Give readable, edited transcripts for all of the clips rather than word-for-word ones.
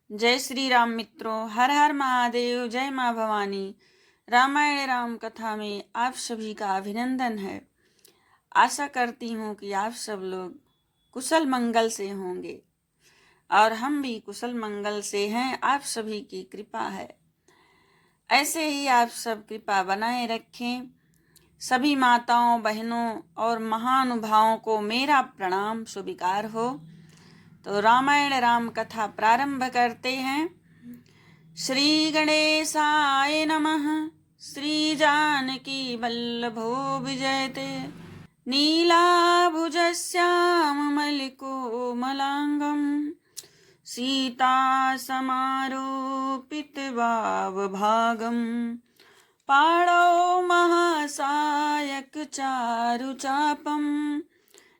जय श्री राम मित्रों, हर हर महादेव, जय माँ भवानी। रामायण राम कथा में आप सभी का अभिनंदन है। आशा करती हूँ कि आप सब लोग कुशल मंगल से होंगे और हम भी कुशल मंगल से हैं। आप सभी की कृपा है, ऐसे ही आप सब कृपा बनाए रखें। सभी माताओं, बहनों और महानुभावों को मेरा प्रणाम स्वीकार हो। तो रामायण राम कथा प्रारंभ करते हैं। श्री गणेशाय नमः। श्री जानकी वल्लभो विजयते नीलाभुजश्यामलिकोमलाङ्गं सीता समारोपितवावभागं पाणौ महासायक चारुचापं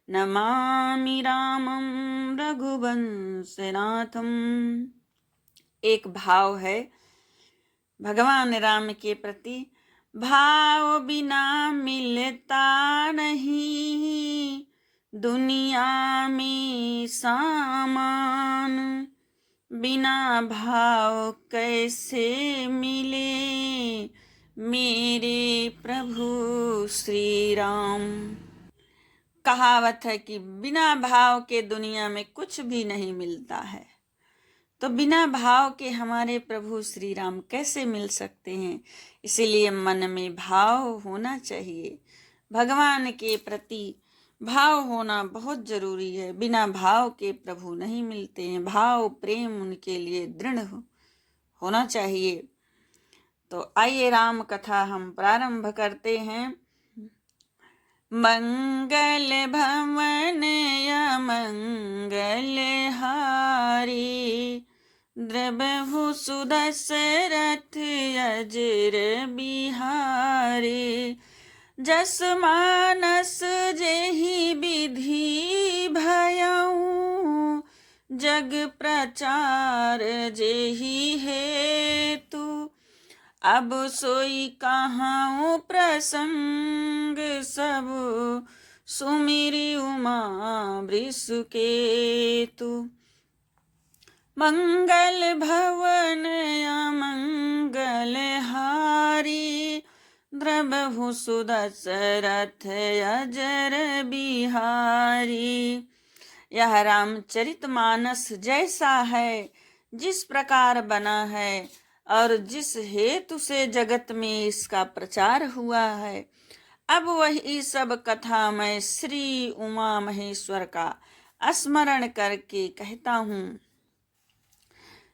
नमामि रामं रघुवंशनाथम्। एक भाव है भगवान राम के प्रति। भाव बिना मिलता नहीं दुनिया में सामान, बिना भाव कैसे मिले मेरे प्रभु श्री राम। कहावत है कि बिना भाव के दुनिया में कुछ भी नहीं मिलता है। तो बिना भाव के हमारे प्रभु श्री राम कैसे मिल सकते हैं? इसीलिए मन में भाव होना चाहिए। भगवान के प्रति भाव होना बहुत जरूरी है। बिना भाव के प्रभु नहीं मिलते हैं। भाव प्रेम उनके लिए दृढ़ होना चाहिए। तो आइए राम कथा हम प्रारंभ करते हैं। मंगल भवन या मंगल हारी, द्रबहु सुदशरथ अजर बिहारी। जस मानस जेहि विधि भयउ, जग प्रचार जेहि हेतु। अब सोई कहाऊँ प्रसंग, सब सुमिरि उमा वृषकेतु। मंगल भवन अमंगल हारी, द्रबहु सुदशरथ अजर बिहारी। यह रामचरितमानस जैसा है, जिस प्रकार बना है और जिस हेतु से जगत में इसका प्रचार हुआ है, अब वही सब कथा मैं श्री उमा महेश्वर का स्मरण करके कहता हूँ।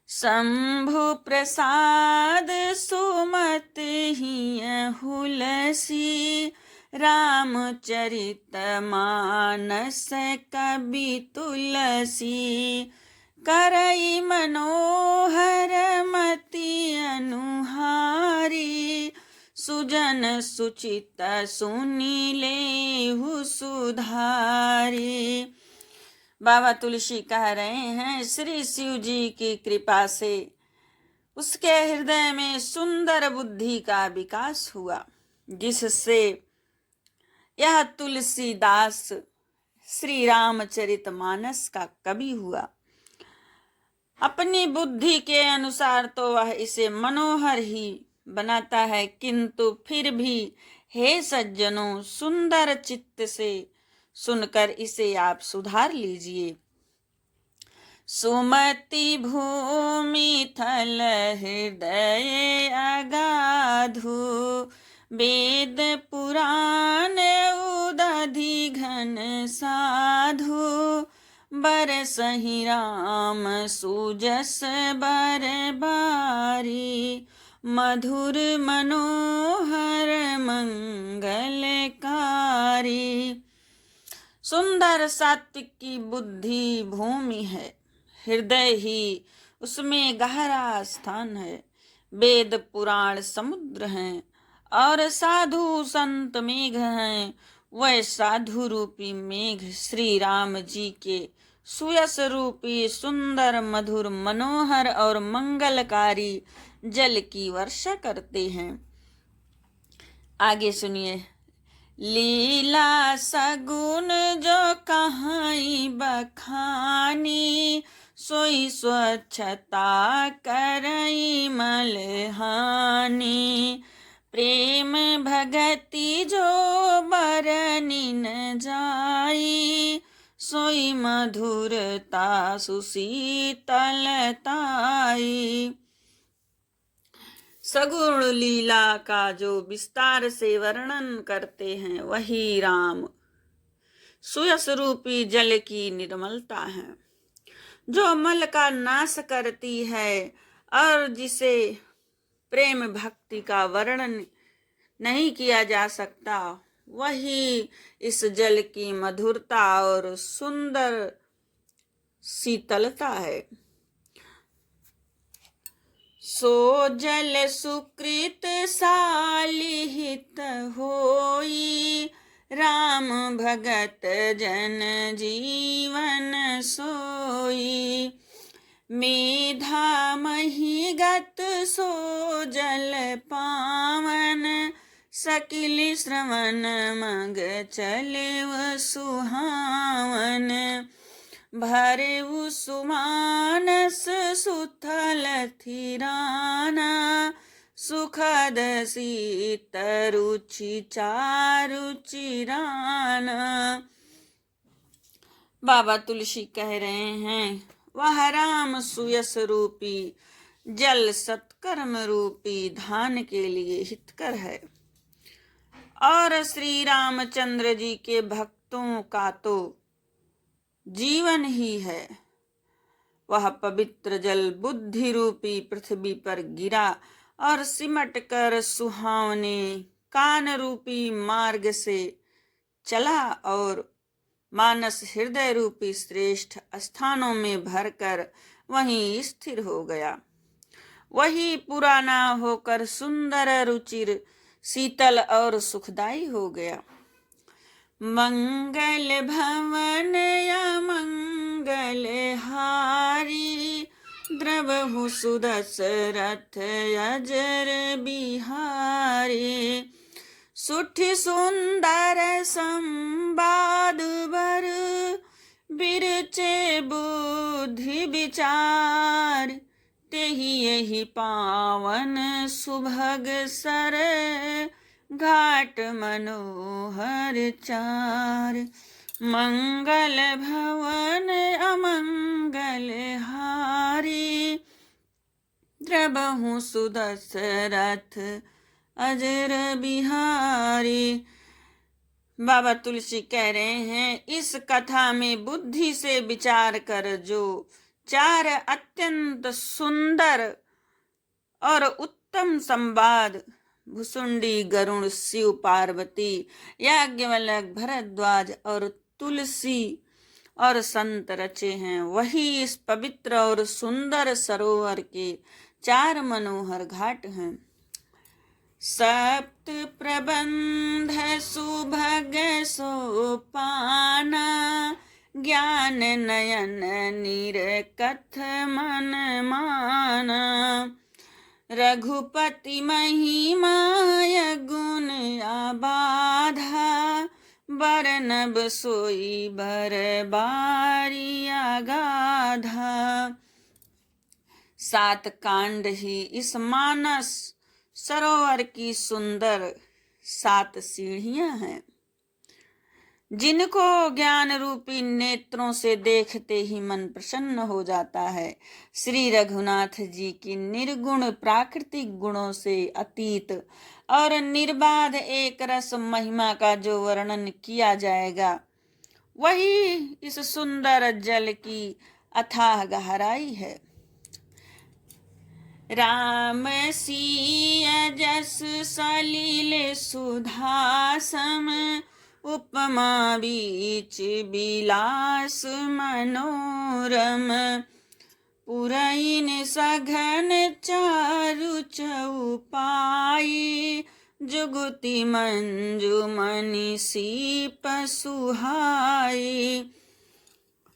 शंभु प्रसाद सुमति हुलसी, रामचरित मानस कवि तुलसी। करई मनोहर मति अनुहारी, सुजन सुचित सुनि लेहु सुधारी। बाबा तुलसी कह रहे हैं, श्री शिव जी की कृपा से उसके हृदय में सुंदर बुद्धि का विकास हुआ, जिससे यह तुलसीदास श्री रामचरितमानस का कवि हुआ। अपनी बुद्धि के अनुसार तो वह इसे मनोहर ही बनाता है, किंतु फिर भी हे सज्जनों, सुंदर चित्त से सुनकर इसे आप सुधार लीजिए। सुमति भूमि थल हृदय अगाधु, वेद पुराण उदधि घन साधु। बरसहि राम सुजस बर बारी, मधुर मनोहर मंगलकारी। सुंदर सात्विक की बुद्धि भूमि है, हृदय ही उसमें गहरा स्थान है। वेद पुराण समुद्र हैं और साधु संत मेघ हैं। वह साधु रूपी मेघ श्री राम जी के सुयस रूपी सुंदर मधुर मनोहर और मंगलकारी जल की वर्षा करते हैं। आगे सुनिए। लीला सगुन जो कहाई बखानी, सोई स्वच्छता करई मल हानि। प्रेम भगति जो बरनि न जाई, सोई मधुरता सुशीतलताई। सगुण लीला का जो विस्तार से वर्णन करते हैं वही राम सुयस रूपी जल की निर्मलता है, जो मल का नाश करती है और जिसे प्रेम भक्ति का वर्णन नहीं किया जा सकता, वही इस जल की मधुरता और सुंदर शीतलता है। सो जल सुकृत सालिहित होई, राम भगत जन जीवन सोई। मेधा महिगत सो जल पावन, सकिल श्रवण मग चलिव सुहावन। भरेउ सुमानस सुथल थिराना, सुखद शीत रुचि चारु चिराना। बाबा तुलसी कह रहे हैं, वह राम सुयस रूपी जल सत्कर्म रूपी धान के लिए हितकर है, और श्री रामचंद्र जी के भक्तों का तो जीवन ही है। वह पवित्र जल बुद्धि रूपी पृथ्वी पर गिरा और सिमट कर सुहावने कान रूपी मार्ग से चला और मानस हृदय रूपी श्रेष्ठ स्थानों में भरकर वहीं स्थिर हो गया। वही पुराना होकर सुंदर रुचिर शीतल और सुखदाई हो गया। मंगल भवन या मंगल हारी, द्रवहु सुदशरथ अजर बिहारी। सुठि सुंदर संवाद बर, बिरचे बुद्धि विचार। तेहि यही पावन सुभग सर, घाट मनोहर चार। मंगल भवन अमंगल हारी, द्रवहु सुदशरथ अजर बिहारी। बाबा तुलसी कह रहे हैं, इस कथा में बुद्धि से विचार कर जो चार अत्यंत सुंदर और उत्तम संवाद भुसुंडी गरुण शिव पार्वती याज्ञवल्क्य भरद्वाज और तुलसी और संत रचे हैं, वही इस पवित्र और सुंदर सरोवर के चार मनोहर घाट हैं। सप्त प्रबंध सुभग सोपाना, ज्ञान नयन निरकथ मन माना। रघुपति महिमा गुण आबाधा, बरनब सोई बर बारिया गाधा। 7 कांड ही इस मानस सरोवर की सुंदर 7 सीढ़ियां हैं, जिनको ज्ञान रूपी नेत्रों से देखते ही मन प्रसन्न हो जाता है। श्री रघुनाथ जी की निर्गुण प्राकृतिक गुणों से अतीत और निर्बाध एक रस महिमा का जो वर्णन किया जाएगा, वही इस सुंदर जल की अथाह गहराई है। राम सिय जस सलिल सुधासम, उपमा बीच बिलास मनोरम। पुरैन सघन चारु चौपाई, जुगुति मंजुमनि सीप सुहाई।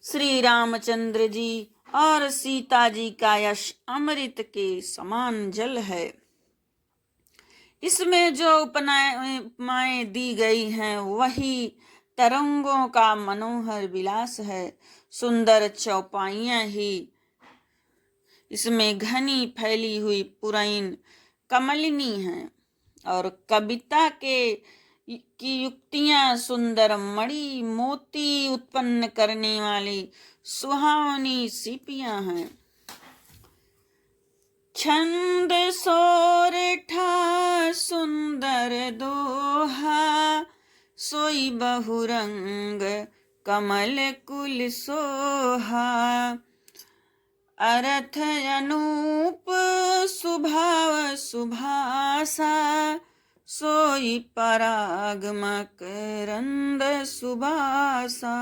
श्री रामचंद्र जी और सीता जी का यश अमृत के समान जल है। इसमें जो उपमाएं दी गई हैं वही तरंगों का मनोहर विलास है। सुंदर चौपाइयां ही इसमें घनी फैली हुई पुरैन कमलिनी है और कविता की युक्तियां सुंदर मणि मोती उत्पन्न करने वाली सुहावनी सीपियां हैं। छंद सोरठा सुंदर दोहा, सोई बहुरंग कमल कुल सोहा। अर्थ अनूप सुभाव सुभासा, सोई पराग मकरंद सुबासा।